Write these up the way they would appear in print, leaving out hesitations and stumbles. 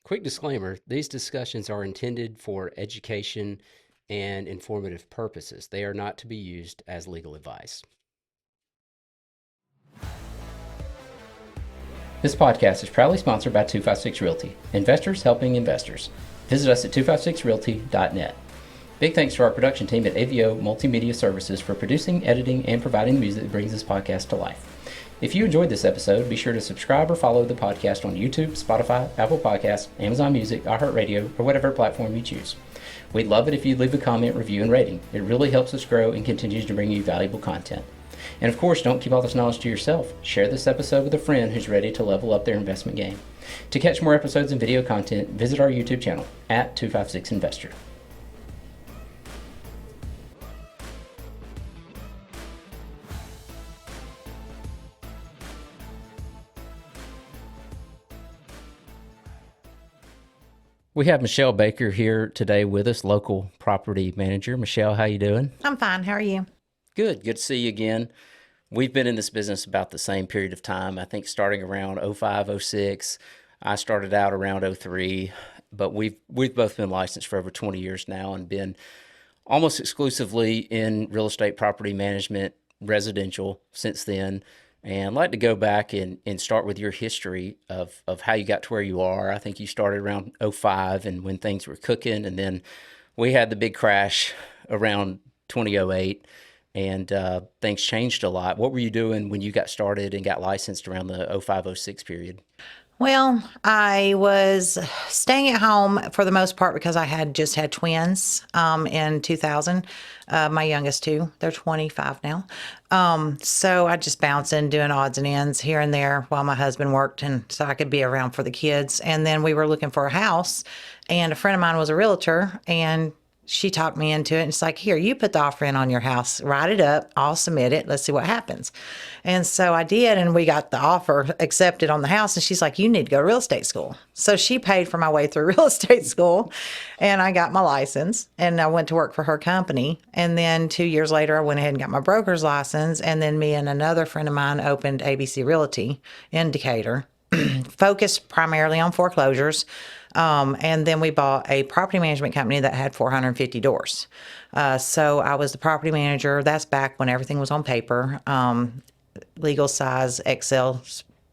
Quick disclaimer, these discussions are intended for education and informative purposes. They are not to be used as legal advice. This podcast is proudly sponsored by 256 Realty, investors helping investors. Visit us at 256realty.net. Big thanks to our production team at AVO Multimedia Services for producing, editing, and providing the music that brings this podcast to life. If you enjoyed this episode, be sure to subscribe or follow the podcast on YouTube, Spotify, Apple Podcasts, Amazon Music, iHeartRadio, or whatever platform you choose. We'd love it if you'd leave a comment, review, and rating. It really helps us grow and continues to bring you valuable content. And of course, don't keep all this knowledge to yourself. Share this episode with a friend who's ready to level up their investment game. To catch more episodes and video content, visit our YouTube channel at 256investor. We have Michelle Baker here today with us, local property manager. Michelle, how you doing? I'm fine. How are you? Good. Good to see you again. We've been in this business about the same period of time. I think starting around 05, 06. I started out around 03, but we've both been licensed for over 20 years now and been almost exclusively in real estate property management, residential since then. And I'd like to go back and start with your history of how you got to where you are. I think you started around 05 and when things were cooking, and then we had the big crash around 2008, and things changed a lot. What were you doing when you got started and got licensed around the 05, 06 period? Well, I was staying at home for the most part because I had just had twins in 2000. My youngest two, they're 25 now. So I just bouncing, doing odds and ends here and there while my husband worked, and so I could be around for the kids. And then we were looking for a house, and a friend of mine was a realtor, and she talked me into it. And it's like, here, you put the offer in on your house, write it up, I'll submit it. Let's see what happens. And so I did, and we got the offer accepted on the house. And she's like, you need to go to real estate school. So she paid for my way through real estate school, and I got my license, and I went to work for her company. And then 2 years later, I went ahead and got my broker's license. And then me and another friend of mine opened ABC Realty in Decatur, focused primarily on foreclosures. And then we bought a property management company that had 450 doors. So I was the property manager. That's back when everything was on paper, legal size, Excel,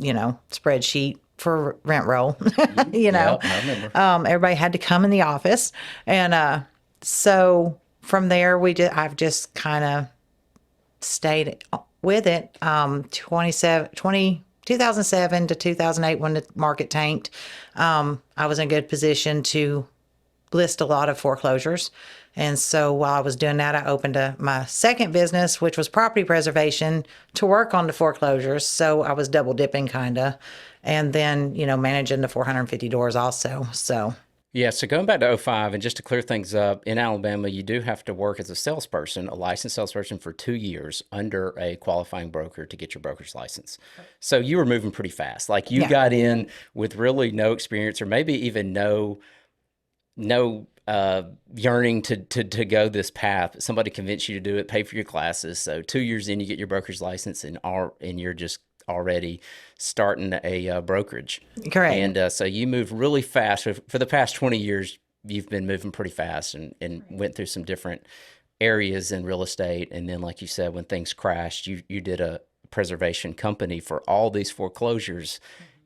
spreadsheet for rent roll, Yep, I remember. everybody had to come in the office. And so from there, I've just kind of stayed with it. 2007 to 2008, when the market tanked, I was in a good position to list a lot of foreclosures. And so while I was doing that, I opened my second business, which was property preservation, to work on the foreclosures. So I was double dipping kind of, and then, managing the 450 doors also. So Yeah, so going back to '05, and just to clear things up, in Alabama, you do have to work as a salesperson, a licensed salesperson for 2 years under a qualifying broker to get your broker's license. So you were moving pretty fast. Like you yeah, got in with really no experience, or maybe even no yearning to go this path. Somebody convinced you to do it, pay for your classes. So 2 years in, you get your broker's license, and you're just already starting a brokerage. correct. And so you move really fast. For the past 20 years, you've been moving pretty fast and went through some different areas in real estate. And then, like you said, when things crashed, you did a preservation company for all these foreclosures.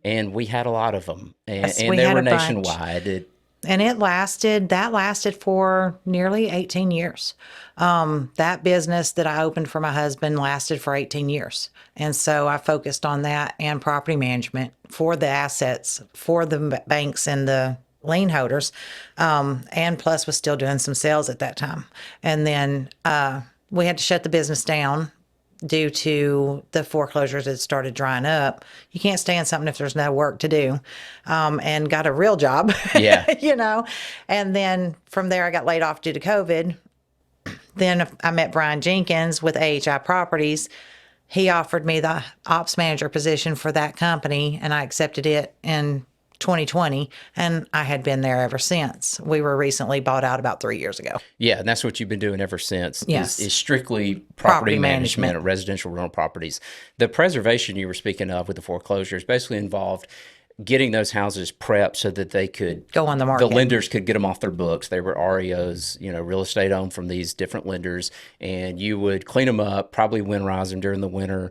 And we had a lot of them, Yes, and we they had were a bunch. nationwide. And that lasted for nearly 18 years. That business that I opened for my husband lasted for 18 years. And so I focused on that and property management for the assets, for the banks and the lien holders. And plus was still doing some sales at that time. And then we had to shut the business down due to the foreclosures that started drying up. You can't stay in something if there's no work to do, and got a real job, Yeah. And then from there, I got laid off due to COVID. Then I met Brian Jenkins with AHI Properties. He offered me the ops manager position for that company, and I accepted it in 2020, and I had been there ever since. We were recently bought out about 3 years ago. Yeah, and that's what you've been doing ever since. Yes. Is strictly property Property management management. of residential rental properties. The preservation you were speaking of with the foreclosures basically involved getting those houses prepped so that they could Go on the the market. lenders could get them off their books. They were REOs, real estate owned from these different lenders, and you would clean them up, probably winterize them during the winter,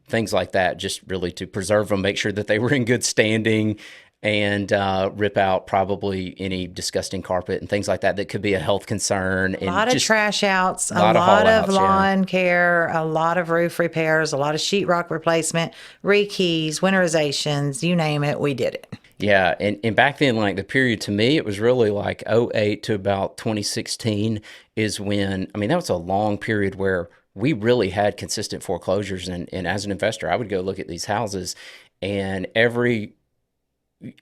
things like that, just really to preserve them, make sure that they were in good standing, and rip out probably any disgusting carpet and things like that that could be a health concern. A lot of trash outs, a lot of lot haul of outs, yeah. lawn care, a lot of roof repairs, a lot of sheetrock replacement, rekeys, winterizations, you name it, we did it. Yeah, and back then, like the period to me, it was really like '08 to about 2016 is when, I mean, that was a long period where we really had consistent foreclosures. And as an investor, I would go look at these houses, and every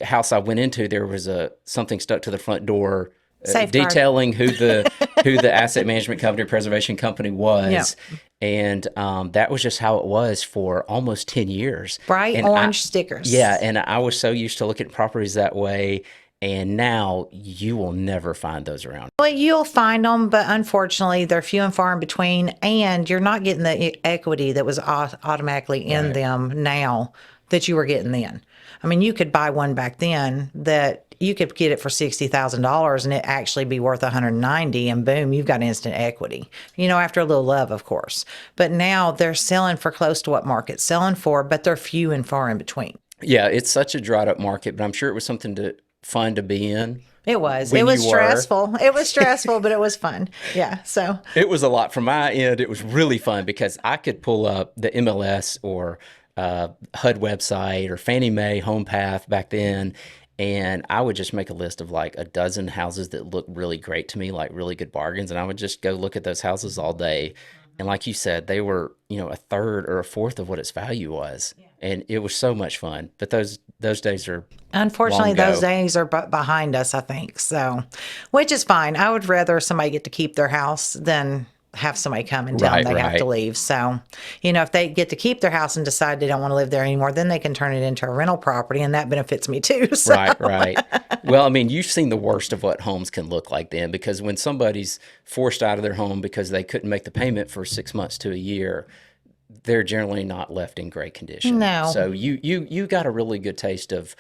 house I went into, there was something stuck to the front door Safeguard. detailing who the asset management company, preservation company was. Yeah. And that was just how it was for almost 10 years. Bright And orange stickers. Yeah, and I was so used to looking at properties that way. And now you will never find those around. Well, you'll find them, but unfortunately, they're few and far in between, and you're not getting the equity that was automatically in them now that you were getting then. I mean, you could buy one back then that you could get it for $60,000 and it actually be worth 190, and boom, you've got instant equity. After a little love, of course. But now they're selling for close to what market's selling for, but they're few and far in between. Yeah, it's such a dried up market, but I'm sure it was something fun to be in. It was. When It was you were. stressful. It was stressful, but it was fun. Yeah. So It was a lot from my end. It was really fun because I could pull up the MLS or HUD website or Fannie Mae Home Path back then, and I would just make a list of like a dozen houses that looked really great to me, like really good bargains, and I would just go look at those houses all day. And like you said, they were, a third or a fourth of what its value was. And it was so much fun. But those days are unfortunately, long ago. those days are behind us, I think. So, which is fine. I would rather somebody get to keep their house than have somebody come and tell them they have to leave. So, if they get to keep their house and decide they don't want to live there anymore, then they can turn it into a rental property, and that benefits me too. So. Right. Well, I mean, you've seen the worst of what homes can look like then, because when somebody's forced out of their home because they couldn't make the payment for 6 months to a year, they're generally not left in great condition. No. So you got a really good taste of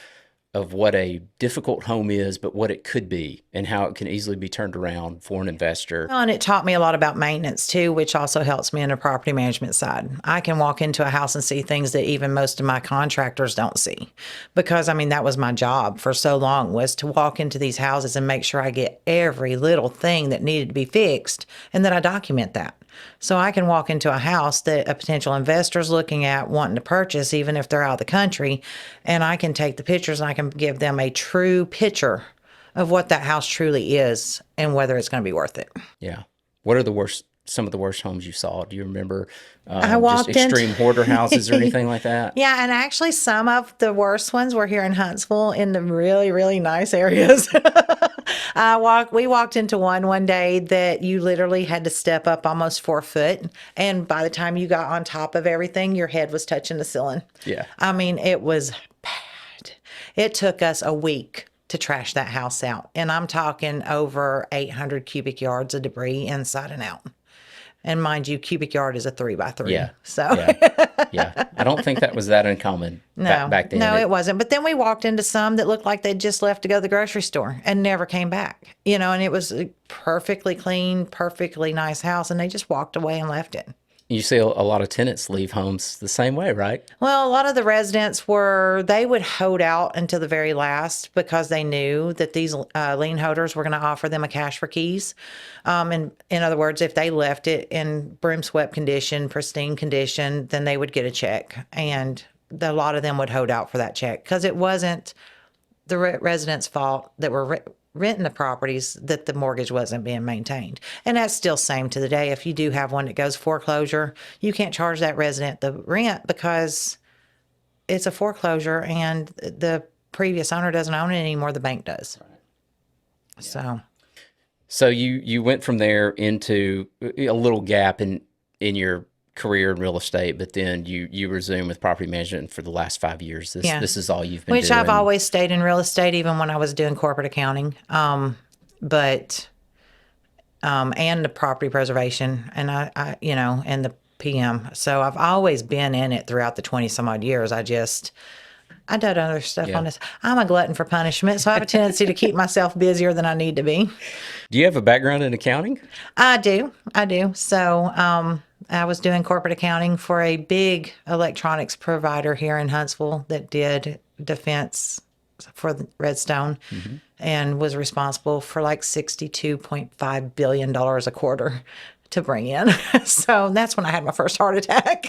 what a difficult home is, but what it could be and how it can easily be turned around for an investor. Well, and it taught me a lot about maintenance too, which also helps me in the property management side. I can walk into a house and see things that even most of my contractors don't see, because that was my job for so long, was to walk into these houses and make sure I get every little thing that needed to be fixed, and that I document that. So I can walk into a house that a potential investor is looking at, wanting to purchase, even if they're out of the country, and I can take the pictures and I can give them a true picture of what that house truly is and whether it's going to be worth it. Yeah. What are some of the worst homes you saw? Do you remember I walked just extreme hoarder houses or anything like that? Yeah, and actually some of the worst ones were here in Huntsville in the really, really nice areas. We walked into one day that you literally had to step up almost 4 foot, and by the time you got on top of everything, your head was touching the ceiling. Yeah. It was bad. It took us a week to trash that house out, and I'm talking over 800 cubic yards of debris inside and out. And mind you, cubic yard is a 3x3. Yeah. So Yeah. I don't think that was that uncommon back then. No, it wasn't. But then we walked into some that looked like they'd just left to go to the grocery store and never came back. And it was a perfectly clean, perfectly nice house, and they just walked away and left it. You see a lot of tenants leave homes the same way, right? Well, a lot of the residents they would hold out until the very last because they knew that these lien holders were going to offer them a cash for keys. And in other words, if they left it in broom swept condition, pristine condition, then they would get a check. And a lot of them would hold out for that check because it wasn't the residents' fault that were renting the properties that the mortgage wasn't being maintained. And that's still same to the day. If you do have one that goes foreclosure, you can't charge that resident the rent because it's a foreclosure and the previous owner doesn't own it anymore. The bank does. Right. Yeah. So you went from there into a little gap in your career in real estate, but then you resume with property management for the last 5 years. This is all you've been doing. Which I've always stayed in real estate, even when I was doing corporate accounting, and the property preservation, and I and the PM. So I've always been in it throughout the 20 some odd years. I just I did other stuff Yeah. on this. I'm a glutton for punishment, so I have a tendency to keep myself busier than I need to be. Do you have a background in accounting? I do. I do. So, I was doing corporate accounting for a big electronics provider here in Huntsville that did defense for the Redstone and was responsible for like $62.5 billion a quarter to bring in. So that's when I had my first heart attack.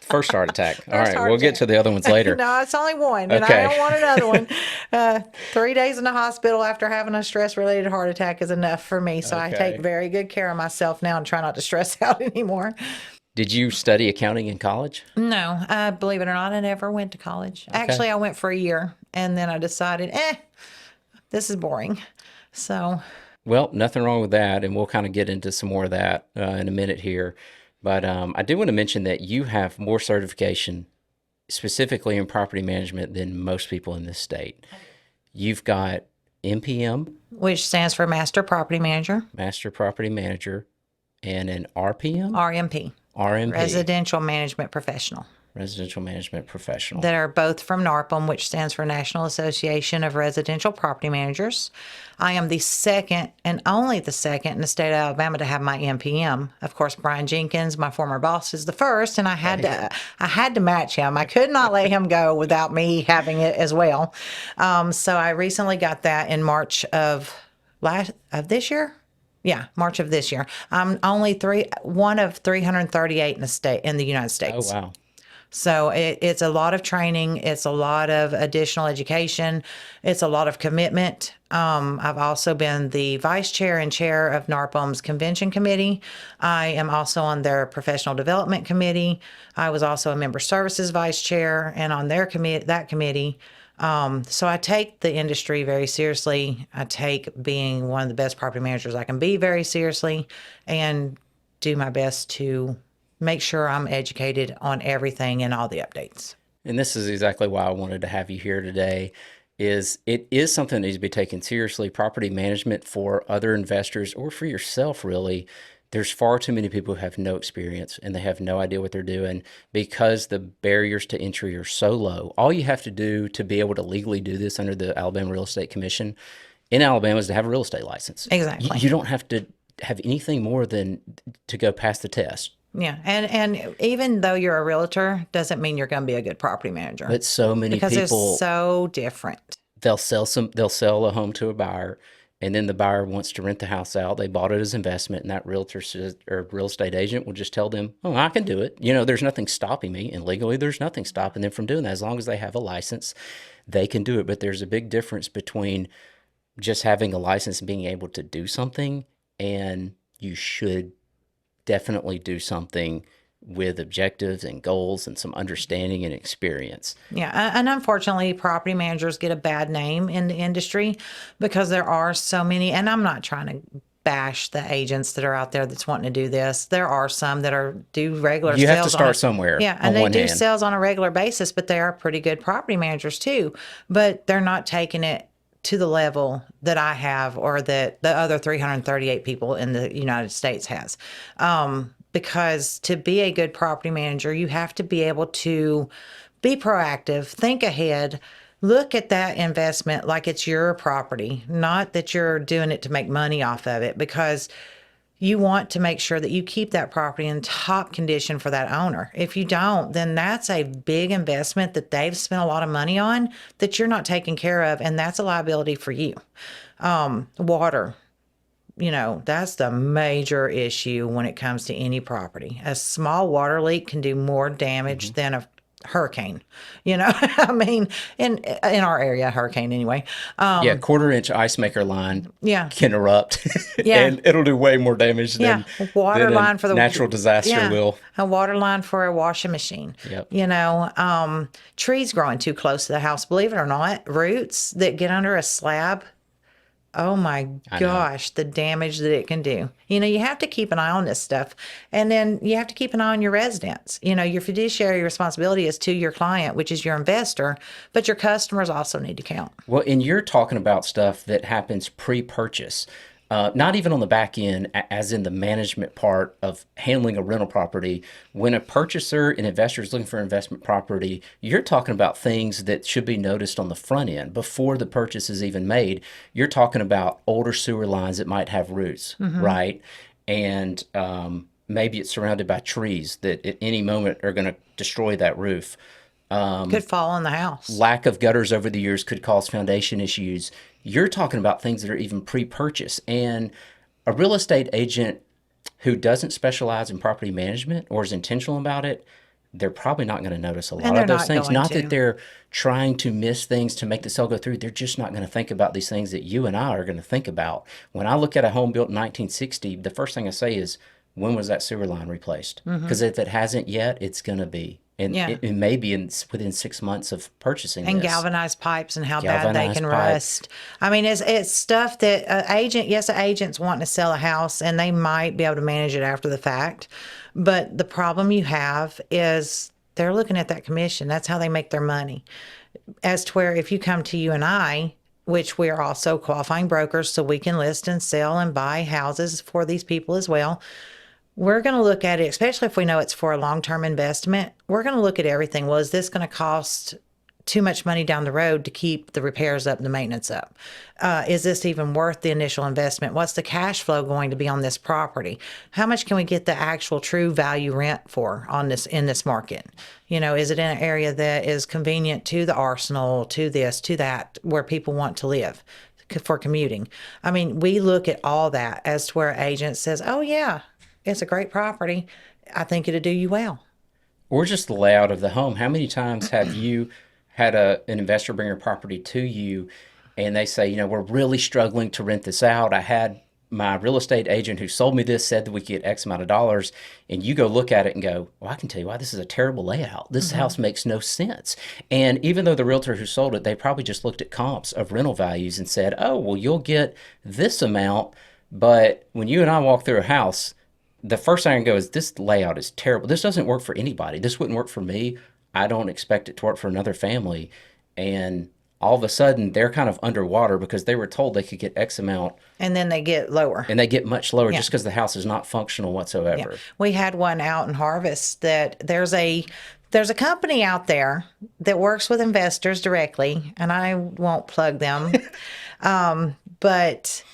First heart attack. All First right, heart we'll get attack. to the other ones later. No, it's only one, and I Okay. don't want another one. 3 days in the hospital after having a stress-related heart attack is enough for me. So I take Okay. very good care of myself now and try not to stress out anymore. Did you study accounting in college? No, believe it or not, I never went to college. Okay. Actually, I went for a year, and then I decided, this is boring. So, Well, nothing wrong with that, and we'll kind of get into some more of that in a minute here. But I do want to mention that you have more certification specifically in property management than most people in this state. You've got MPM, which stands for Master Property Manager, Master Property Manager, and an RPM, RMP, RMP, Residential Management Professional. Residential Management Professional. That are both from NARPM, which stands for National Association of Residential Property Managers. I am the second and only the second in the state of Alabama to have my NPM. Of course, Brian Jenkins, my former boss, is the first, and I had to match him. I could not let him go without me having it as well. So I recently got that in March of this year. Yeah, March of this year. I'm only one of 338 in the United Oh, States. wow. So it's a lot of training. It's a lot of additional education. It's a lot of commitment. I've also been the vice chair and chair of NARPM's convention committee. I am also on their professional development committee. I was also a member services vice chair and on their committee. So I take the industry very seriously. I take being one of the best property managers I can be very seriously and do my best to make sure I'm educated on everything and all the updates. And this is exactly why I wanted to have you here today. It is something that needs to be taken seriously. Property management for other investors or for yourself, really. There's far too many people who have no experience and they have no idea what they're doing because the barriers to entry are so low. All you have to do to be able to legally do this under the Alabama Real Estate Commission in Alabama is to have a real estate license. Exactly. You don't have to have anything more than to go pass the test. Yeah, and even though you're a realtor, doesn't mean you're going to be a good property manager. But so many because people, they're so different. they'll sell a home to a buyer, and then the buyer wants to rent the house out. They bought it as investment, and that realtor or real estate agent will just tell them, "Oh, I can do it. There's nothing stopping me, and legally, there's nothing stopping them from doing that. As long as they have a license, they can do it." But there's a big difference between just having a license and being able to do something, and you should definitely do something with objectives and goals and some understanding and experience. Yeah, and unfortunately, property managers get a bad name in the industry because there are so many, and I'm not trying to bash the agents that are out there that's wanting to do this. There are some that do regular You sales. have to start somewhere. Yeah, and they do sales on a regular basis, but they are pretty good property managers too. But they're not taking it to the level that I have or that the other 338 people in the United States has. Because to be a good property manager, you have to be able to be proactive, think ahead, look at that investment like it's your property, not that you're doing it to make money off of it, because you want to make sure that you keep that property in top condition for that owner. If you don't, then that's a big investment that they've spent a lot of money on that you're not taking care of, and that's a liability for you. Water, that's the major issue when it comes to any property. A small water leak can do more damage than a hurricane. I mean, in our area, hurricane anyway. Yeah, quarter-inch ice maker line Yeah. can erupt, Yeah. and it'll do way more damage than, water than line for the natural disaster will. A water line for a washing machine. Yep. Trees growing too close to the house, believe it or not, roots that get under a slab. Oh my gosh, the damage that it can do. You have to keep an eye on this stuff. And then you have to keep an eye on your residents. Your fiduciary responsibility is to your client, which is your investor, but your customers also need to count. Well, and you're talking about stuff that happens pre-purchase. Not even on the back end, as in the management part of handling a rental property. When a purchaser and investor is looking for investment property, you're talking about things that should be noticed on the front end before the purchase is even made. You're talking about older sewer lines that might have roots, right? And maybe it's surrounded by trees that at any moment are going to destroy that roof. Could fall on the house. Lack of gutters over the years could cause foundation issues. You're talking about things that are even pre-purchase. And a real estate agent who doesn't specialize in property management or is intentional about it, they're probably not going to notice a lot they're of those not things. going Not to. that they're trying to miss things to make the sale go through. They're just not going to think about these things that you and I are going to think about. When I look at a home built in 1960, the first thing I say is, when was that sewer line replaced? Because if it hasn't yet, it's going to be. And Yeah. it may be within 6 months of purchasing And this. galvanized pipes and how bad they Galvanized can pipe. rust. I mean, it's stuff that an agent's wanting to sell a house and they might be able to manage it after the fact. But the problem you have is they're looking at that commission. That's how they make their money. As to where if you come to you and I, which we are also qualifying brokers, so we can list and sell and buy houses for these people as well. We're going to look at it, especially if we know it's for a long-term investment. We're going to look at everything. Well, is this going to cost too much money down the road to keep the repairs up and the maintenance up? Is this even worth the initial investment? What's the cash flow going to be on this property? How much can we get the actual true value rent for on this in this market? You know, is it in an area that is convenient to the arsenal, to this, to that, where people want to live for commuting? I mean, we look at all that as to where an agent says, oh, yeah, it's a great property. I think it'll do you well. Or just the layout of the home. How many times have you had an investor bring a property to you and they say, we're really struggling to rent this out. I had my real estate agent who sold me this said that we could get X amount of dollars. And you go look at it and go, well, I can tell you why this is a terrible layout. This house makes no sense. And even though the realtor who sold it, they probably just looked at comps of rental values and said, oh, well, you'll get this amount. But when you and I walk through a house, the first thing I go is, this layout is terrible. This doesn't work for anybody. This wouldn't work for me. I don't expect it to work for another family. And all of a sudden, they're kind of underwater because they were told they could get X amount. And then they get lower. And they get much lower just because the house is not functional whatsoever. Yeah. We had one out in Harvest that there's a company out there that works with investors directly, and I won't plug them, but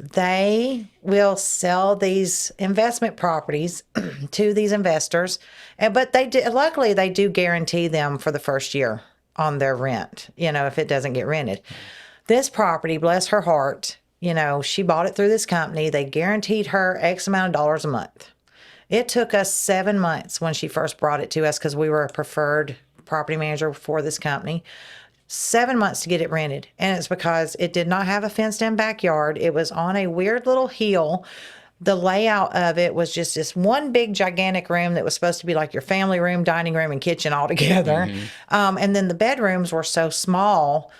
they will sell these investment properties to these investors, but luckily they do guarantee them for the first year on their rent, if it doesn't get rented. This property, bless her heart, she bought it through this company. They guaranteed her X amount of dollars a month. It took us 7 months when she first brought it to us because we were a preferred property manager for this company. 7 months to get it rented. And it's because it did not have a fenced in backyard. It was on a weird little hill. The layout of it was just this one big gigantic room that was supposed to be like your family room, dining room, and kitchen all together. And then the bedrooms were so small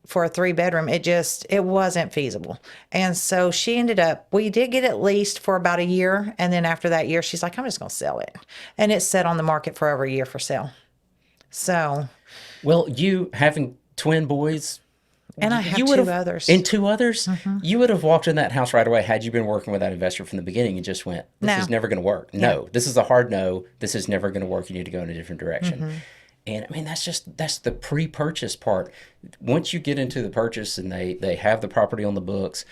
for a 3-bedroom, it wasn't feasible. And so we did get it leased for about a year. And then after that year, she's like, I'm just going to sell it. And it's set on the market for over a year for sale. So. Well, you having twin boys. And I have two others. And 2 others? You would have walked in that house right away had you been working with that investor from the beginning and just went, this is never going to work. Yeah. No, this is a hard no. This is never going to work. You need to go in a different direction. And I mean, that's the pre-purchase part. Once you get into the purchase and they have the property on the books,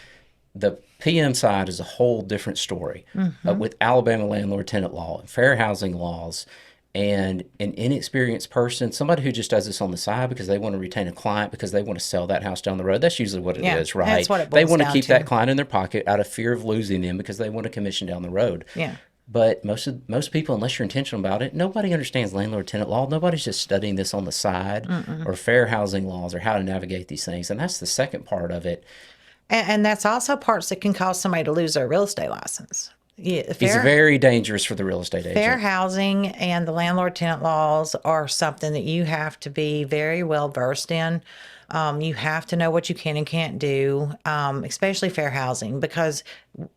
the PM side is a whole different story. With Alabama landlord-tenant law and fair housing laws, and an inexperienced person, somebody who just does this on the side because they want to retain a client because they want to sell that house down the road. That's usually what it is, right? That's what it boils they want to down keep to. that client in their pocket out of fear of losing them because they want a commission down the road. Yeah. But most people, unless you're intentional about it, nobody understands landlord-tenant law. Nobody's just studying this on the side or fair housing laws or how to navigate these things. And that's the second part of it. And that's also parts that can cause somebody to lose their real estate license. Yeah, It's very dangerous for the real estate agent. Fair housing and the landlord-tenant laws are something that you have to be very well versed in. You have to know what you can and can't do, especially fair housing, because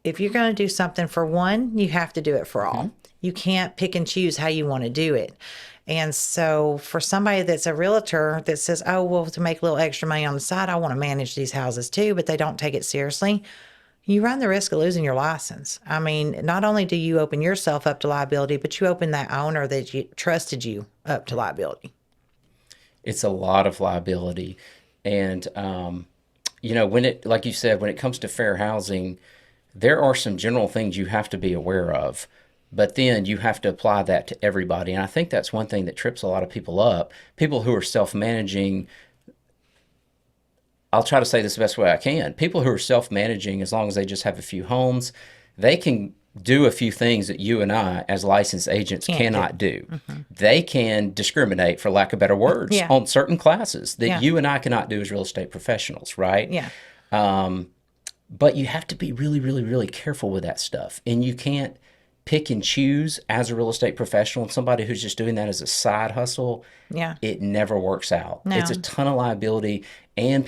if you're going to do something for one, you have to do it for all. You can't pick and choose how you want to do it. And so for somebody that's a realtor that says, oh, well, to make a little extra money on the side, I want to manage these houses too, but they don't take it seriously, you run the risk of losing your license. I mean, not only do you open yourself up to liability, but you open that owner that you trusted you up to liability. It's a lot of liability. And, when it, like you said, when it comes to fair housing, there are some general things you have to be aware of, but then you have to apply that to everybody. And I think that's one thing that trips a lot of people up. People who are self managing, I'll try to say this the best way I can. People who are self managing, as long as they just have a few homes, they can do a few things that you and I, as licensed agents, Can't do. cannot do. They can discriminate, for lack of better words, Yeah. on certain classes that Yeah. you and I cannot do as real estate professionals, right? Yeah. But you have to be really, really, really careful with that stuff. And you can't pick and choose as a real estate professional. And somebody who's just doing that as a side hustle, Yeah. it never works out. No. It's a ton of liability. And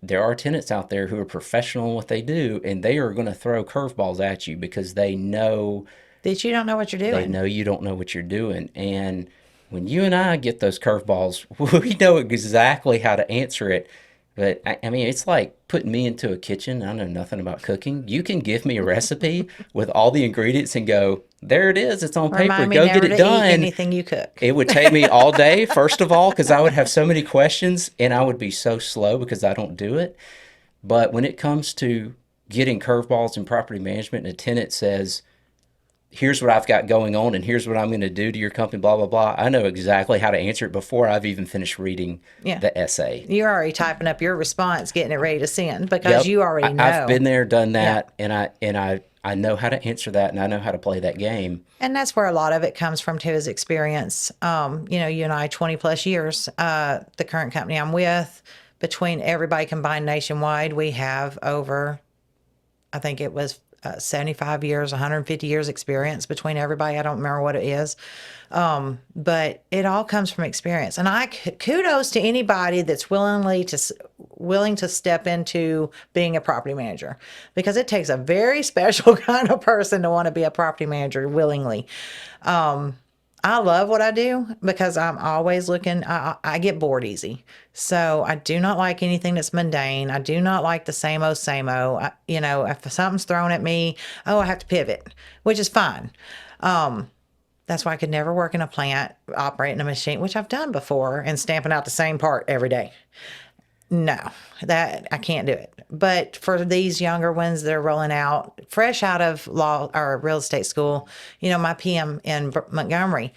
there are tenants out there who are professional in what they do, and they are going to throw curveballs at you because they know That you don't know what you're doing. you don't know what you're doing. And when you and I get those curveballs, we know exactly how to answer it. But I mean, it's like putting me into a kitchen. I know nothing about cooking. You can give me a recipe with all the ingredients and go, there it is. It's on paper. Remind me Go never get to it eat done. anything you cook. It would take me all day, first of all, because I would have so many questions and I would be so slow because I don't do it. But when it comes to getting curveballs in property management and a tenant says, here's what I've got going on and here's what I'm going to do to your company, blah, blah, blah, I know exactly how to answer it before I've even finished reading Yeah. the essay. You're already typing up your response, getting it ready to send because Yep. you already know. I've been there, done that, and I know how to answer that and I know how to play that game. And that's where a lot of it comes from too, is experience. You and I, 20 plus years, the current company I'm with, between everybody combined nationwide, we have over, I think it was 75 years, 150 years experience between everybody. I don't remember what it is. But it all comes from experience. And kudos to anybody that's willing to step into being a property manager, because it takes a very special kind of person to want to be a property manager willingly. I love what I do because I'm always looking, I get bored easy. So I do not like anything that's mundane. I do not like the same old, same old. If something's thrown at me, I have to pivot, which is fine. That's why I could never work in a plant, operating a machine, which I've done before, and stamping out the same part every day. No, that I can't do it. But for these younger ones that are rolling out fresh out of law or real estate school, my PM in Montgomery,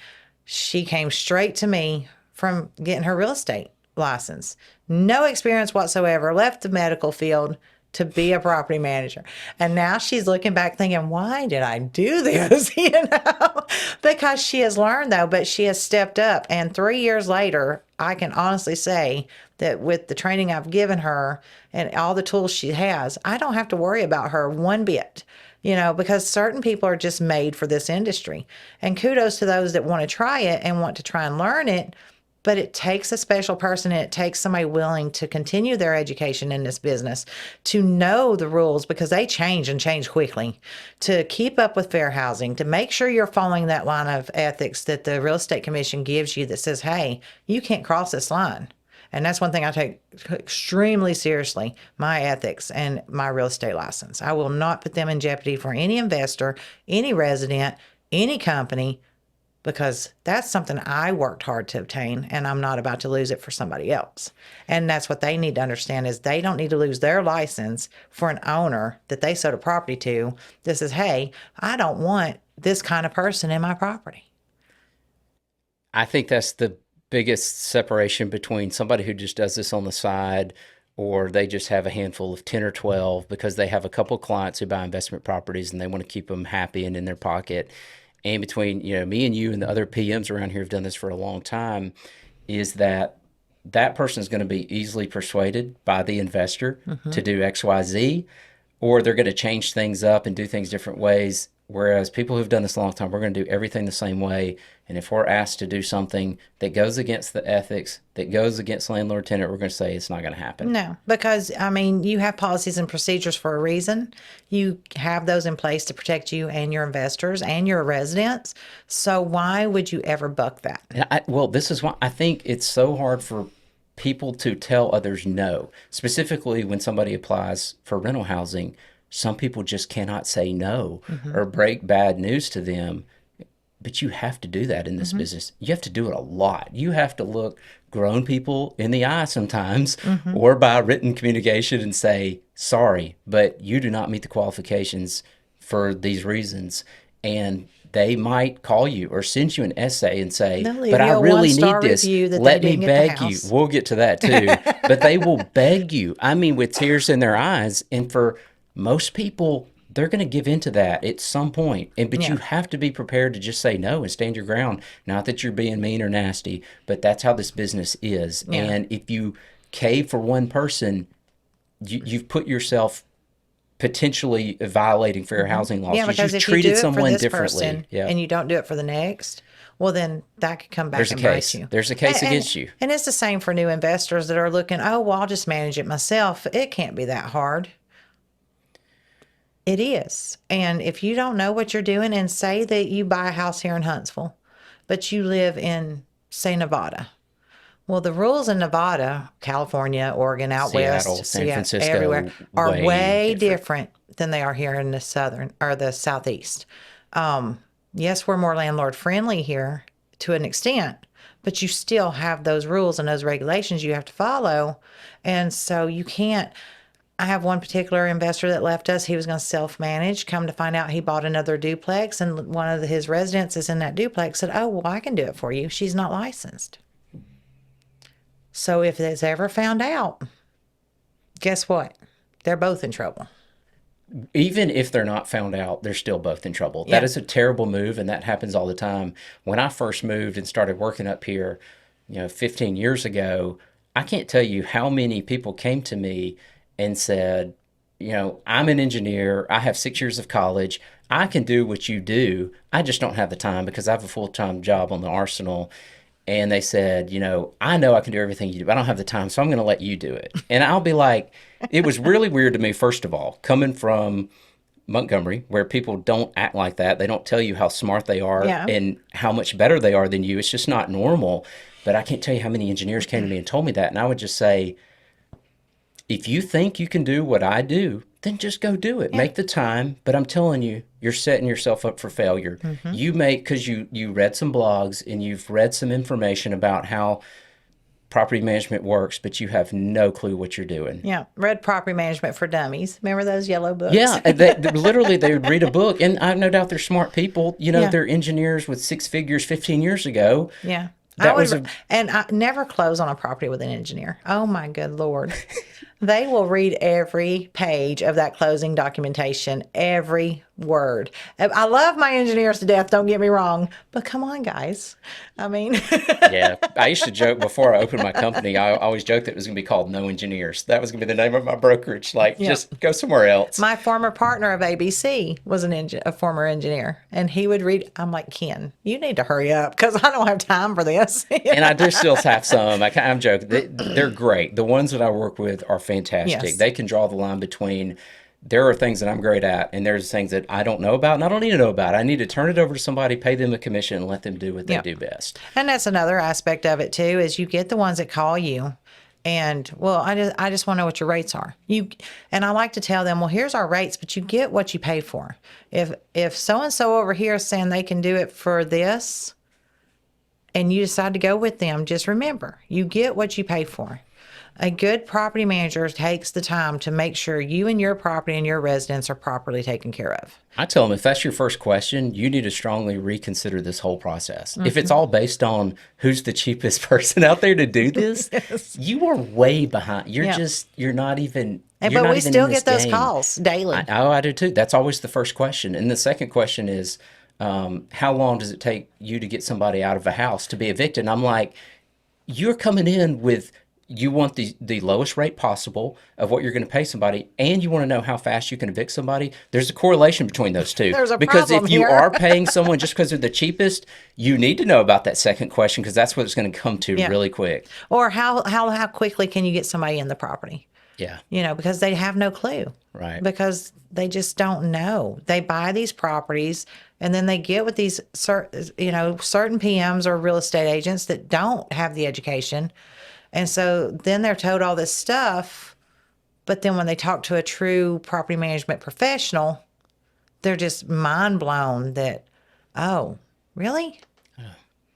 she came straight to me from getting her real estate license. No experience whatsoever, left the medical field to be a property manager. And now she's looking back thinking, why did I do this? Because she has learned though, but she has stepped up. And 3 years later, I can honestly say that with the training I've given her and all the tools she has, I don't have to worry about her one bit, because certain people are just made for this industry. And kudos to those that want to try it and want to try and learn it. But it takes a special person, and it takes somebody willing to continue their education in this business, to know the rules, because they change and change quickly, to keep up with fair housing, to make sure you're following that line of ethics that the Real Estate Commission gives you that says, hey, you can't cross this line. And that's one thing I take extremely seriously, my ethics and my real estate license. I will not put them in jeopardy for any investor, any resident, any company, because that's something I worked hard to obtain, and I'm not about to lose it for somebody else. And that's what they need to understand, is they don't need to lose their license for an owner that they sold a property to that says, hey, I don't want this kind of person in my property. I think that's the biggest separation between somebody who just does this on the side, or they just have a handful of 10 or 12 because they have a couple of clients who buy investment properties and they want to keep them happy and in their pocket. And between me and you and the other PMs around here have done this for a long time, is that person is going to be easily persuaded by the investor to do X, Y, Z, or they're going to change things up and do things different ways. Whereas people who've done this a long time, we're going to do everything the same way. And if we're asked to do something that goes against the ethics, that goes against landlord-tenant, we're going to say it's not going to happen. No, because, you have policies and procedures for a reason. You have those in place to protect you and your investors and your residents. So why would you ever buck that? And this is why I think it's so hard for people to tell others no, specifically when somebody applies for rental housing. some people just cannot say no or break bad news to them. But you have to do that in this business. You have to do it a lot. You have to look grown people in the eye sometimes or by written communication and say, sorry, but you do not meet the qualifications for these reasons. And they might call you or send you an essay and say, They'll leave but I you a really need one-star this. review that Let they me didn't get the beg you. house. We'll get to that too. But they will beg you. I mean, with tears in their eyes. And for most people, they're going to give into that at some point. But Yeah. you have to be prepared to just say no and stand your ground. Not that you're being mean or nasty, but that's how this business is. Yeah. And if you cave for one person, you've put yourself potentially violating fair housing laws Yeah, because because you've if you do treated it for someone this differently. person Yeah. and you don't do it for the next, well, then that could come back There's a and bite case. you. There's a case And- against you. And it's the same for new investors that are looking, oh, well, I'll just manage it myself. It can't be that hard. It is. And if you don't know what you're doing, and say that you buy a house here in Huntsville, but you live in, say, Nevada. Well, the rules in Nevada, California, Oregon, out Seattle, west, San Francisco, everywhere, are way way different. different than they are here in the southern or the southeast. Yes, we're more landlord friendly here to an extent, but you still have those rules and those regulations you have to follow. And so you can't. I have one particular investor that left us. He was going to self-manage. Come to find out, he bought another duplex, and one of his residents is in that duplex. Said, "Oh, well, I can do it for you." She's not licensed. So if it's ever found out, guess what? They're both in trouble. Even if they're not found out, they're still both in trouble. Yeah. That is a terrible move, and that happens all the time. When I first moved and started working up here, 15 years ago, I can't tell you how many people came to me and said, I'm an engineer. I have 6 years of college. I can do what you do. I just don't have the time because I have a full-time job on the Arsenal. And they said, I know I can do everything you do, but I don't have the time, so I'm going to let you do it. And I'll be like, it was really weird to me, first of all, coming from Montgomery, where people don't act like that. They don't tell you how smart they are Yeah. and how much better they are than you. It's just not normal. But I can't tell you how many engineers came to me and told me that. And I would just say, if you think you can do what I do, then just go do it. Yeah. Make the time. But I'm telling you, you're setting yourself up for failure. Because you read some blogs and you've read some information about how property management works, but you have no clue what you're doing. Yeah, read Property Management for Dummies. Remember those yellow books? Yeah, and literally they would read a book, and I have no doubt they're smart people. Yeah. They're engineers with six figures 15 years ago. Yeah. That was and I never close on a property with an engineer. Oh my good Lord. They will read every page of that closing documentation, every word. I love my engineers to death, don't get me wrong, but come on, guys. I mean, Yeah, I used to joke before I opened my company. I always joked that it was going to be called No Engineers. That was going to be the name of my brokerage. Just go somewhere else. my former partner of ABC was a former engineer, and he would read. I'm like, Ken, you need to hurry up because I don't have time for this. And I do still have some. I'm joking. They're great. The ones that I work with are fantastic. Yes. They can draw the line between there are things that I'm great at, and there's things that I don't know about, and I don't need to know about. I need to turn it over to somebody, pay them a commission, and let them do what they do best. And that's another aspect of it too, is you get the ones that call you and, well, I just want to know what your rates are. And I like to tell them, well, here's our rates, but you get what you pay for. If so-and-so over here is saying they can do it for this and you decide to go with them, just remember, you get what you pay for. A good property manager takes the time to make sure you and your property and your residents are properly taken care of. I tell them if that's your first question, you need to strongly reconsider this whole process. If it's all based on who's the cheapest person out there to do this, you are way behind. You're not even. But we still get those calls daily. I do too. That's always the first question. And the second question is, how long does it take you to get somebody out of a house to be evicted? And I'm like, you're coming in with. You want the lowest rate possible of what you're going to pay somebody, and you want to know how fast you can evict somebody. There's a correlation between those two. There's a because problem if you here. are paying someone just because they're the cheapest, you need to know about that second question because that's what it's going to come to really quick. Or how quickly can you get somebody in the property? Yeah. Because they have no clue. Right. Because they just don't know. They buy these properties and then they get with these certain PMs or real estate agents that don't have the education. And so then they're told all this stuff But then when they talk to a true property management professional, they're just mind blown that, oh, really?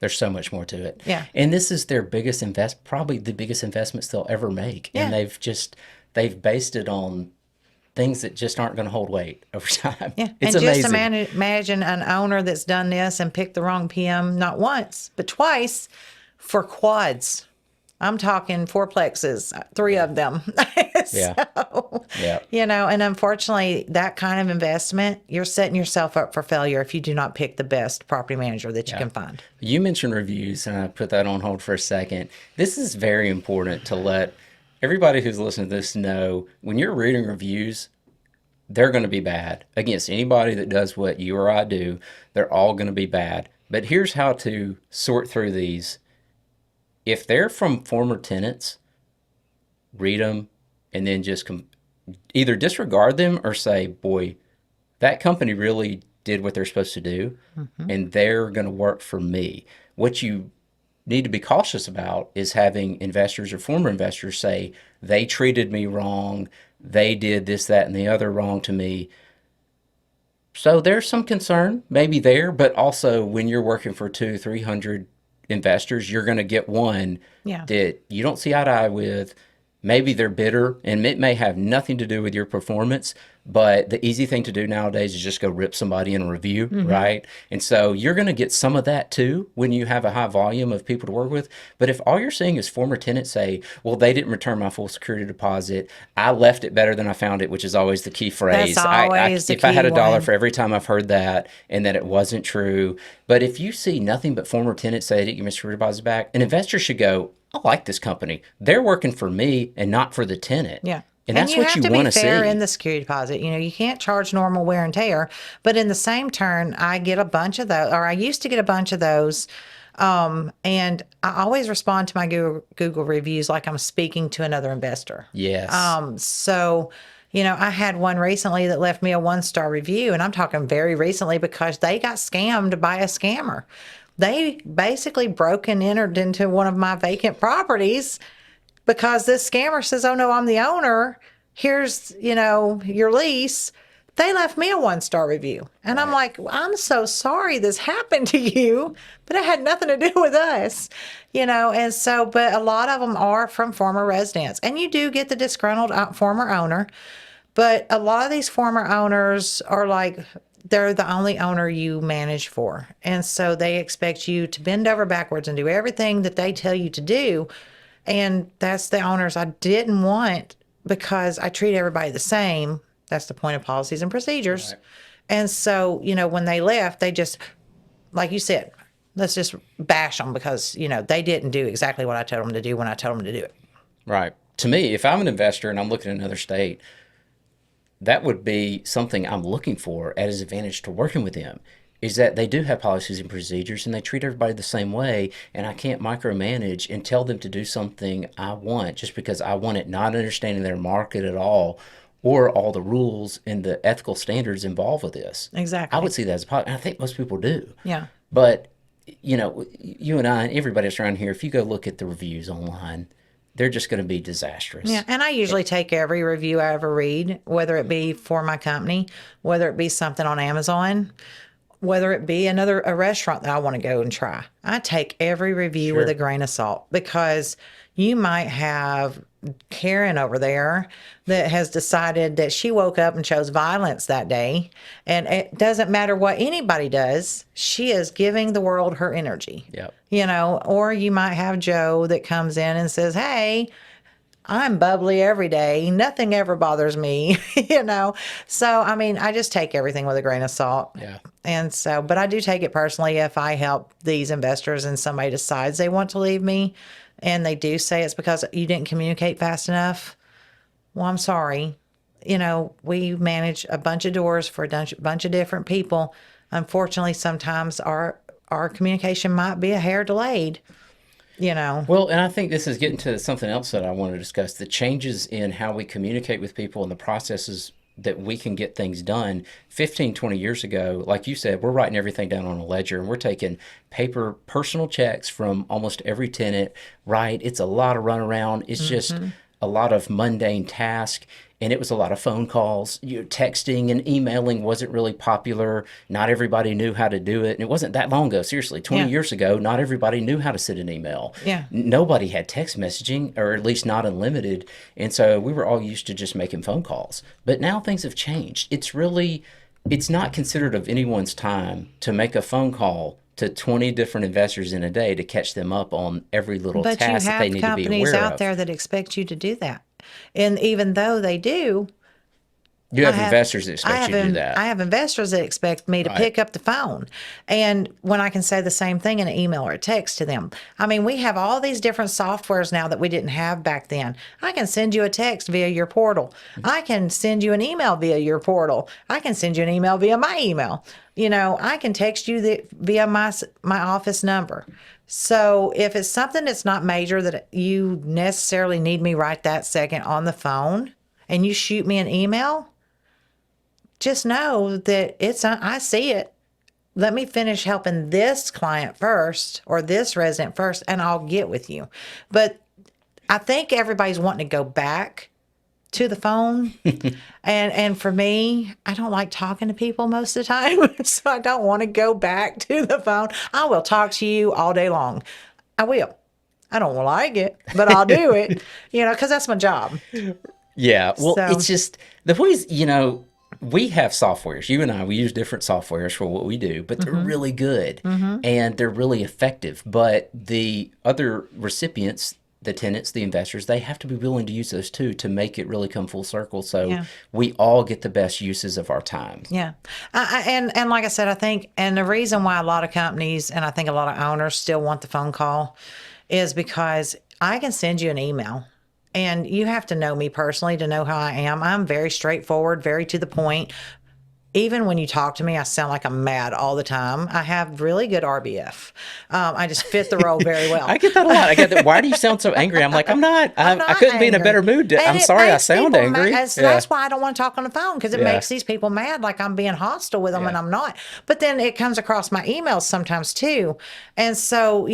There's so much more to it. Yeah. And this is their biggest probably the biggest investments they'll ever make. Yeah. And they've based it on things that just aren't going to hold weight over time. Yeah. It's and just amazing. imagine an owner that's done this and picked the wrong PM not once, but twice for quads. I'm talking fourplexes, 3 of them. Yeah. So, Yeah. and unfortunately, that kind of investment, you're setting yourself up for failure if you do not pick the best property manager that you can find. You mentioned reviews, and I put that on hold for a second. This is very important to let everybody who's listening to this know when you're reading reviews, they're going to be bad. Against anybody that does what you or I do, they're all going to be bad. But here's how to sort through these. If they're from former tenants, read them and then just either disregard them or say, boy, that company really did what they're supposed to do and they're going to work for me. What you need to be cautious about is having investors or former investors say, they treated me wrong, they did this, that, and the other wrong to me. So there's some concern maybe there, but also when you're working for 200-300 investors, you're going to get one that you don't see eye to eye with. Maybe they're bitter and it may have nothing to do with your performance, but the easy thing to do nowadays is just go rip somebody in a review, right? And so you're going to get some of that too when you have a high volume of people to work with. But if all you're seeing is former tenants say, well, they didn't return my full security deposit, I left it better than I found it, which is always the key phrase. That's always the if I had key $1 one. for every time I've heard that and that it wasn't true. But if you see nothing but former tenants say they didn't give me security deposit back, an investor should go, I like this company. They're working for me and not for the tenant. Yeah. And that's what you want to see. You have to be fair in the security deposit. You can't charge normal wear and tear. But in the same turn, I get a bunch of those, or I used to get a bunch of those. And I always respond to my Google reviews like I'm speaking to another investor. Yes. So, I had one recently that left me a 1-star review, and I'm talking very recently because they got scammed by a scammer. They basically broke and entered into one of my vacant properties because this scammer says, oh, no, I'm the owner. Here's, your lease. They left me a 1-star review. And I'm like, I'm so sorry this happened to you, but it had nothing to do with us, And so, but a lot of them are from former residents. And you do get the disgruntled former owner. But a lot of these former owners are like, they're the only owner you manage for. And so they expect you to bend over backwards and do everything that they tell you to do. And that's the owners I didn't want because I treat everybody the same. That's the point of policies and procedures. Right. And so, when they left, they just, like you said, let's just bash them because, they didn't do exactly what I told them to do when I told them to do it. Right. To me, if I'm an investor and I'm looking at another state, that would be something I'm looking for as an advantage to working with them, is that they do have policies and procedures and they treat everybody the same way. And I can't micromanage and tell them to do something I want just because I want it, not understanding their market at all or all the rules and the ethical standards involved with this. Exactly. I would see that as a positive. And I think most people do. Yeah. But, you and I and everybody else around here, if you go look at the reviews online, they're just going to be disastrous. Yeah, and I usually take every review I ever read, whether it be for my company, whether it be something on Amazon, whether it be a restaurant that I want to go and try. I take every review with a grain of salt because you might have Karen over there that has decided that she woke up and chose violence that day. And it doesn't matter what anybody does. She is giving the world her energy. Yep. Or you might have Joe that comes in and says, hey, I'm bubbly every day. Nothing ever bothers me, So, I just take everything with a grain of salt. Yeah. And so, but I do take it personally if I help these investors and somebody decides they want to leave me and they do say it's because you didn't communicate fast enough. Well, I'm sorry. We manage a bunch of doors for a bunch of different people. Unfortunately, sometimes our communication might be a hair delayed. Well, and I think this is getting to something else that I want to discuss, the changes in how we communicate with people and the processes that we can get things done. 15, 20 years ago, like you said, we're writing everything down on a ledger and we're taking paper personal checks from almost every tenant, right? It's a lot of runaround. It's just a lot of mundane tasks, and it was a lot of phone calls. Texting and emailing wasn't really popular. Not everybody knew how to do it. And it wasn't that long ago. Seriously, 20 Yeah. years ago, not everybody knew how to send an email. Yeah. Nobody had text messaging, or at least not unlimited. And so we were all used to just making phone calls. But now things have changed. It's not considered of anyone's time to make a phone call to 20 different investors in a day to catch them up on every little But you task that they have need to be companies aware out of. there that expect you to do that. And even though they do, You have I have investors that expect you to do that. I have investors that expect me to Right. pick up the phone. And when I can say the same thing in an email or a text to them. I mean, we have all these different softwares now that we didn't have back then. I can send you a text via your portal. I can send you an email via your portal. I can send you an email via my email. I can text you via my office number. So if it's something that's not major that you necessarily need me right that second on the phone, and you shoot me an email, just know that I see it. Let me finish helping this client first or this resident first, and I'll get with you. But I think everybody's wanting to go back to the phone. and for me, I don't like talking to people most of the time. So I don't want to go back to the phone. I will talk to you all day long. I will. I don't like it, but I'll do it, because that's my job. Yeah, well, So- it's just the ways, we have softwares. You and I, we use different softwares for what we do, but they're really good and they're really effective. But the other recipients, the tenants, the investors, they have to be willing to use those too to make it really come full circle. So Yeah. we all get the best uses of our time. Yeah. And like I said, I think, and the reason why a lot of companies and I think a lot of owners still want the phone call is because I can send you an email. And you have to know me personally to know how I am. I'm very straightforward, very to the point. Even when you talk to me, I sound like I'm mad all the time. I have really good RBF. I just fit the role very well. I get that a lot. I get that. Why do you sound so angry? I'm like, I'm not. I not couldn't be in a angry. better mood. And I'm it sorry I makes sound people angry. mad. So that's why I don't want to talk on the phone, because it Yeah. makes these people mad, like I'm being hostile with them, Yeah. and I'm not. But then it comes across my emails sometimes too. And so,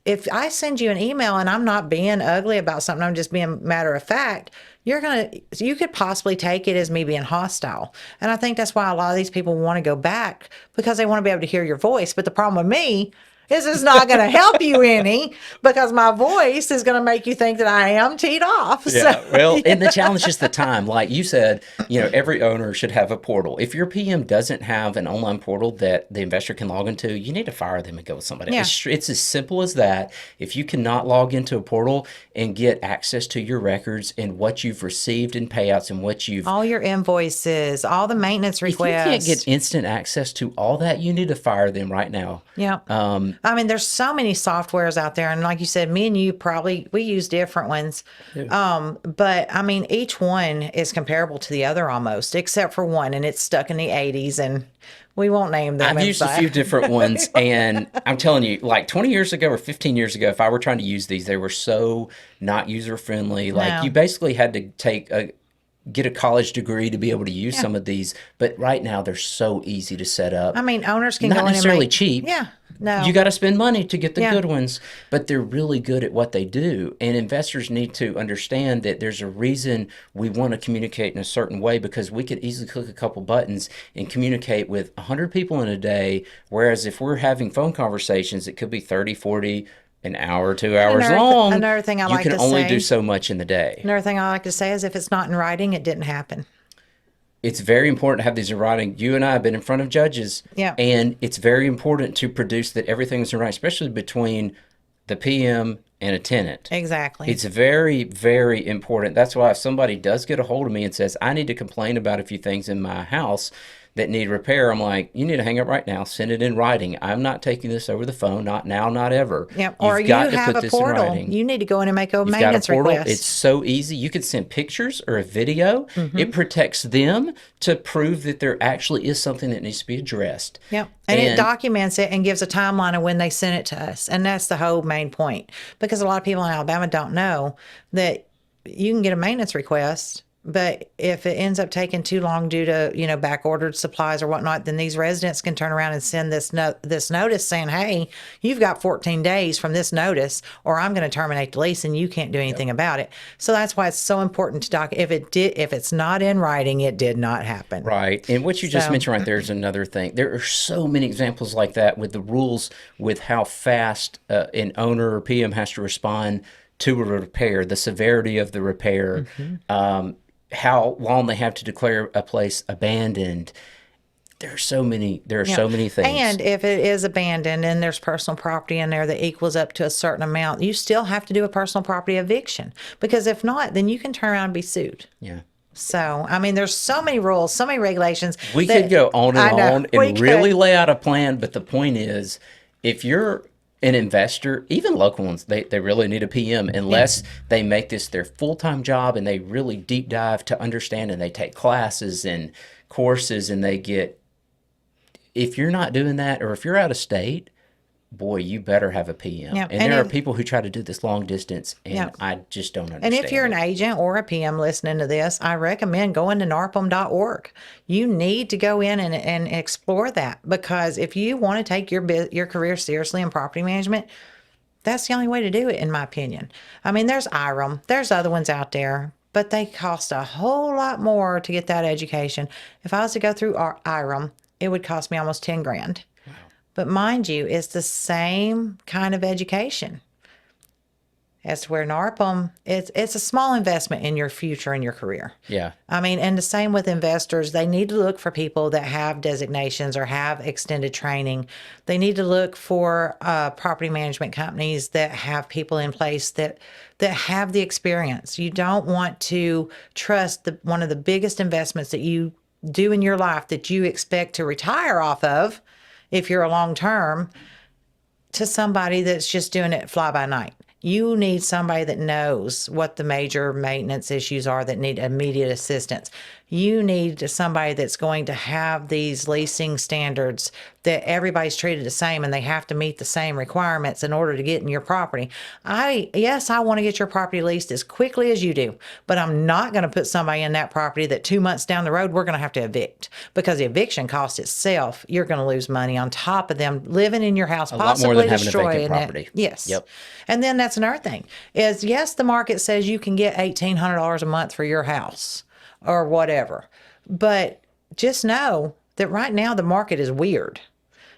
if I send you an email and I'm not being ugly about something, I'm just being matter of fact, you could possibly take it as me being hostile. And I think that's why a lot of these people want to go back, because they want to be able to hear your voice. But the problem with me is it's not going to help you any, because my voice is going to make you think that I am teed off. Yeah, So, well, and the challenge is the time. Like you said, every owner should have a portal. If your PM doesn't have an online portal that the investor can log into, you need to fire them and go with somebody Yeah. else. It's as simple as that. If you cannot log into a portal and get access to your records and what you've received in payouts and what you've all your invoices, all the maintenance if you requests. can't get instant access to all that, you need to fire them right now. Yeah. I mean, there's so many softwares out there. And like you said, me and you we use different ones. But I mean, each one is comparable to the other almost, except for one, and it's stuck in the 80s, and we won't name them. I've used a few different ones, and I'm telling you, like 20 years ago or 15 years ago, if I were trying to use these, they were so not user friendly. Like No. you basically had to get a college degree to be able to use some of these. But right now, they're so easy to set up. I mean, owners can Not go in and necessarily make, cheap. Yeah. No. You got to spend money to get the Yeah. good ones, but they're really good at what they do. And investors need to understand that there's a reason we want to communicate in a certain way, because we could easily click a couple buttons and communicate with 100 people in a day. Whereas if we're having phone conversations, it could be 30, 40, an hour, 2 hours long. Another thing I like you to can only say- do so much in the day. Another thing I like to say is, if it's not in writing, it didn't happen. It's very important to have these in writing. You and I have been in front of judges, Yeah. and it's very important to produce that everything's in writing, especially between the PM and a tenant. Exactly. It's very, very important. That's why if somebody does get a hold of me and says, I need to complain about a few things in my house that need repair, I'm like, you need to hang up right now, send it in writing. I'm not taking this over the phone, not now, not ever. Yep. Or You've you got to have put a this in portal. writing. You need to go in and make a You've got a maintenance portal. request. It's so easy. You can send pictures or a video. It protects them to prove that there actually is something that needs to be addressed. Yep. And it documents it and gives a timeline of when they sent it to us. And that's the whole main point. Because a lot of people in Alabama don't know that you can get a maintenance request But if it ends up taking too long due to, back ordered supplies or whatnot, then these residents can turn around and send this notice saying, hey, you've got 14 days from this notice, or I'm going to terminate the lease and you can't do anything about it. So that's why it's so important to if it's not in writing, it did not happen. Right. And what you just So, mentioned right there is another thing. There are so many examples like that with the rules, with how fast an owner or PM has to respond to a repair, the severity of the repair, how long they have to declare a place abandoned. There are so many. There are yeah. so many things. And if it is abandoned and there's personal property in there that equals up to a certain amount, you still have to do a personal property eviction, because if not, then you can turn around and be sued. Yeah. So, I mean, there's so many rules, so many regulations. We could go on I and know, on we and really could. lay out a plan, but the point is, if you're an investor, even local ones, they really need a PM unless they make this their full-time job and they really deep dive to understand, and they take classes and courses and they get, if you're not doing that, or if you're out of state, boy, you better have a PM. Yeah. And there are people who try to do this long distance, and Yeah. I just don't And understand if you're an it. agent or a PM listening to this, I recommend going to narpm.org. You need to go in and explore that, because if you want to take your career seriously in property management, that's the only way to do it, in my opinion. I mean, there's IRM, there's other ones out there, but they cost a whole lot more to get that education. If I was to go through IRM, it would cost me almost 10 grand. But mind you, it's the same kind of education as to where NARPM, it's a small investment in your future and your career. Yeah. I mean, and the same with investors. They need to look for people that have designations or have extended training. They need to look for property management companies that have people in place that have the experience. You don't want to trust one of the biggest investments that you do in your life that you expect to retire off of, if you're a long term, to somebody that's just doing it fly by night. You need somebody that knows what the major maintenance issues are that need immediate assistance. You need somebody that's going to have these leasing standards that everybody's treated the same and they have to meet the same requirements in order to get in your property. Yes, I want to get your property leased as quickly as you do, but I'm not going to put somebody in that property that 2 months down the road we're going to have to evict, because the eviction cost itself, you're going to lose money on top of them living in your house, A lot more possibly than having a vacant destroying property. it. Yes. Yep. And then that's another thing is, yes, the market says you can get $1,800 a month for your house or whatever, but just know that right now the market is weird.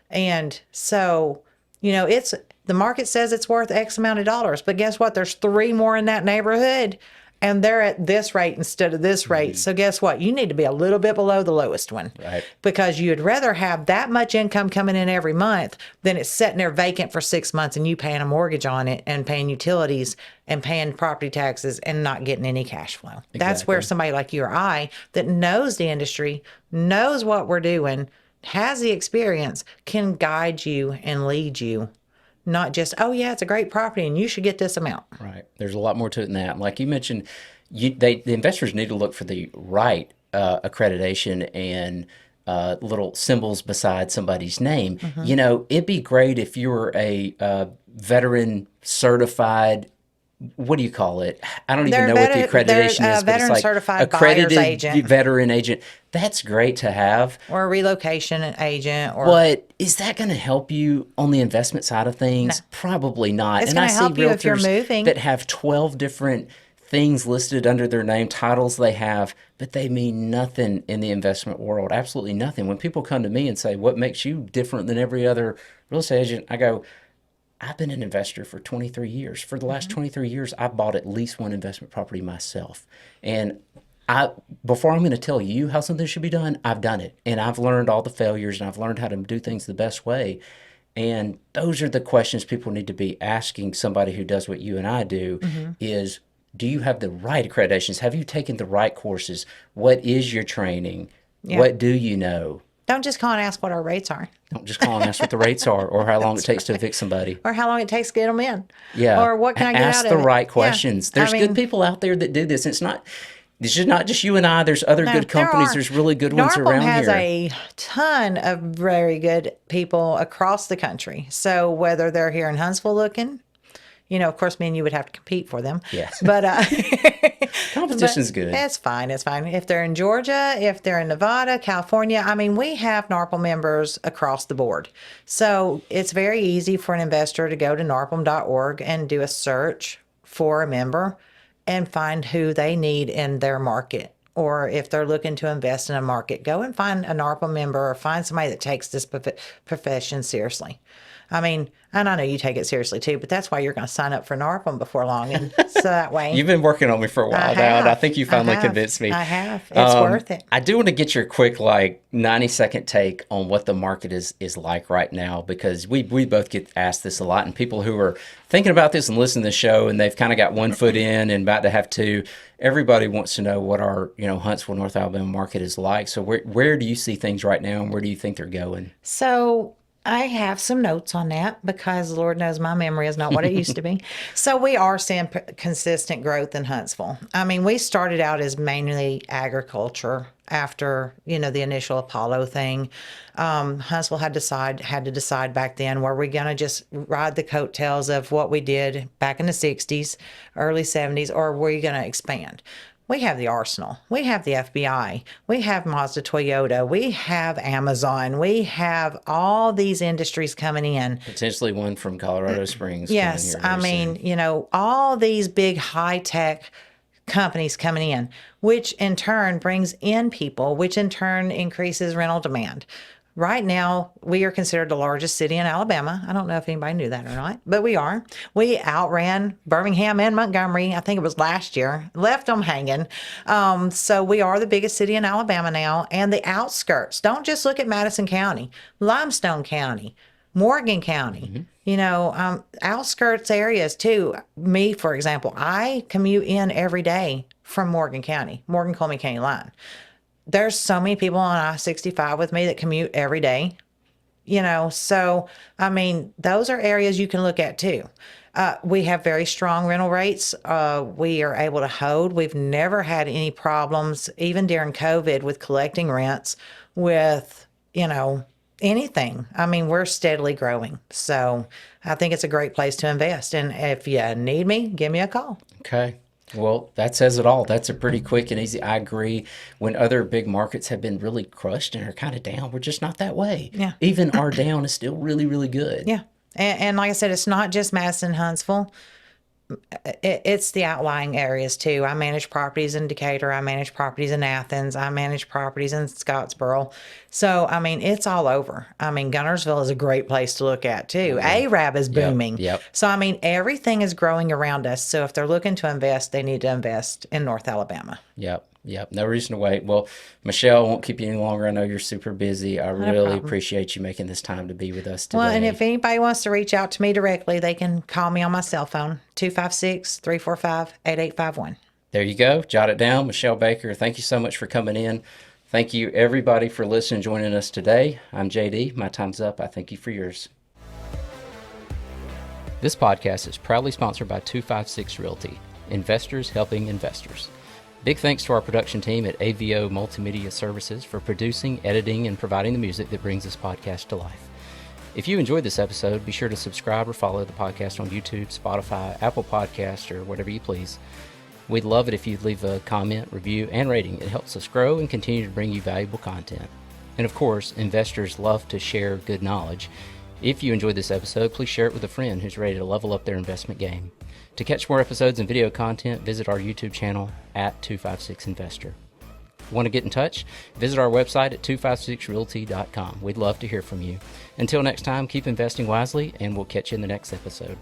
And so, the market says it's worth X amount of dollars, but guess what? There's 3 more in that neighborhood and they're at this rate instead of this rate. So guess what? You need to be a little bit below the lowest one. Right. Because you'd rather have that much income coming in every month than it's sitting there vacant for 6 months and you paying a mortgage on it and paying utilities and paying property taxes and not getting any cash flow. That's where somebody like you or I that knows the industry, knows what we're doing, has the experience, can guide you and lead you. Not just, oh yeah, it's a great property and you should get this amount. Right. There's a lot more to it than that. Like you mentioned, the investors need to look for the right accreditation and little symbols beside somebody's name. It'd be great if you were a veteran certified. What do you call it? I don't even know what the accreditation is, but it's veteran like certified accredited buyer's agent. veteran agent. That's great to have. Or a relocation agent. But is that going to help you on the investment side of things? No. Probably not. It's And going I to see help you if you're realtors moving. that have 12 different things listed under their name, titles they have, but they mean nothing in the investment world. Absolutely nothing. When people come to me and say, what makes you different than every other real estate agent? I go, I've been an investor for 23 years. For the last 23 years, I've bought at least one investment property myself. And before I'm going to tell you how something should be done, I've done it. And I've learned all the failures and I've learned how to do things the best way. And those are the questions people need to be asking somebody who does what you and I do is, do you have the right accreditations? Have you taken the right courses? What is your training? Yeah. What do you know? Don't just call and ask what our rates are. Don't just call and ask what the rates are or how long it takes to evict somebody. Or how long it takes to get them in. Yeah. Or what can I get Ask out of the it? right Yeah. questions. There's good people out there that do this. It's not just you and I. There's other good companies. There's really good ones around has here. a ton of very good people across the country. So whether they're here in Huntsville looking, Of course, me and you would have to compete for them. Yes. But Competition's good. It's fine. It's fine. If they're in Georgia, if they're in Nevada, California, we have NARPM members across the board. So it's very easy for an investor to go to narpm.org and do a search for a member and find who they need in their market. Or if they're looking to invest in a market, go and find a NARPM member or find somebody that takes this profession seriously. And I know you take it seriously too, but that's why you're going to sign up for NARPM before long. And so that way. You've been working on me for a while now, and I think you finally convinced me. I have. It's worth it. I do want to get your quick, 90-second take on what the market is like right now, because we both get asked this a lot, and people who are thinking about this and listening to the show, and they've kind of got one foot in and about to have two, everybody wants to know what our Huntsville, North Alabama market is like. So where do you see things right now, and where do you think they're going? So I have some notes on that because Lord knows my memory is not what it used to be. So we are seeing consistent growth in Huntsville. We started out as mainly agriculture after, the initial Apollo thing. Huntsville had to decide back then, were we going to just ride the coattails of what we did back in the 60s, early 70s, or were you going to expand? We have the Arsenal. We have the FBI. We have Mazda Toyota. We have Amazon. We have all these industries coming in. Potentially one from Colorado Springs. Yes. All these big high-tech companies coming in, which in turn brings in people, which in turn increases rental demand. Right now, we are considered the largest city in Alabama. I don't know if anybody knew that or not, but we are. We outran Birmingham and Montgomery, I think it was last year, left them hanging. So we are the biggest city in Alabama now. And the outskirts, don't just look at Madison County, Limestone County, Morgan County, outskirts areas too. Me, for example, I commute in every day from Morgan County, Morgan-Colmy County line. There's so many people on I-65 with me that commute every day, so, those are areas you can look at too. We have very strong rental rates. We are able to hold. We've never had any problems, even during COVID, with collecting rents with, anything. We're steadily growing. So I think it's a great place to invest. And if you need me, give me a call. Okay. Well, that says it all. That's a pretty quick and easy. I agree. When other big markets have been really crushed and are kind of down, we're just not that way. Yeah. Even our down is still really, really good. Yeah. And like I said, it's not just Madison, Huntsville. It's the outlying areas too. I manage properties in Decatur. I manage properties in Athens. I manage properties in Scottsboro. So, it's all over. Guntersville is a great place to look at too. Arab is booming. Yep. So, everything is growing around us. So if they're looking to invest, they need to invest in North Alabama. Yep. No reason to wait. Well, Michelle, I won't keep you any longer. I know you're super busy. I really appreciate you making this time to be with us today. Well, and if anybody wants to reach out to me directly, they can call me on my cell phone, 256-345-8851. There you go. Jot it down. Michelle Baker, thank you so much for coming in. Thank you, everybody, for listening and joining us today. I'm JD. My time's up. I thank you for yours. This podcast is proudly sponsored by 256 Realty, investors helping investors. Big thanks to our production team at AVO Multimedia Services for producing, editing, and providing the music that brings this podcast to life. If you enjoyed this episode, be sure to subscribe or follow the podcast on YouTube, Spotify, Apple Podcasts, or whatever you please. We'd love it if you'd leave a comment, review, and rating. It helps us grow and continue to bring you valuable content. And of course, investors love to share good knowledge. If you enjoyed this episode, please share it with a friend who's ready to level up their investment game. To catch more episodes and video content, visit our YouTube channel at 256investor. Want to get in touch? Visit our website at 256realty.com. We'd love to hear from you. Until next time, keep investing wisely, and we'll catch you in the next episode.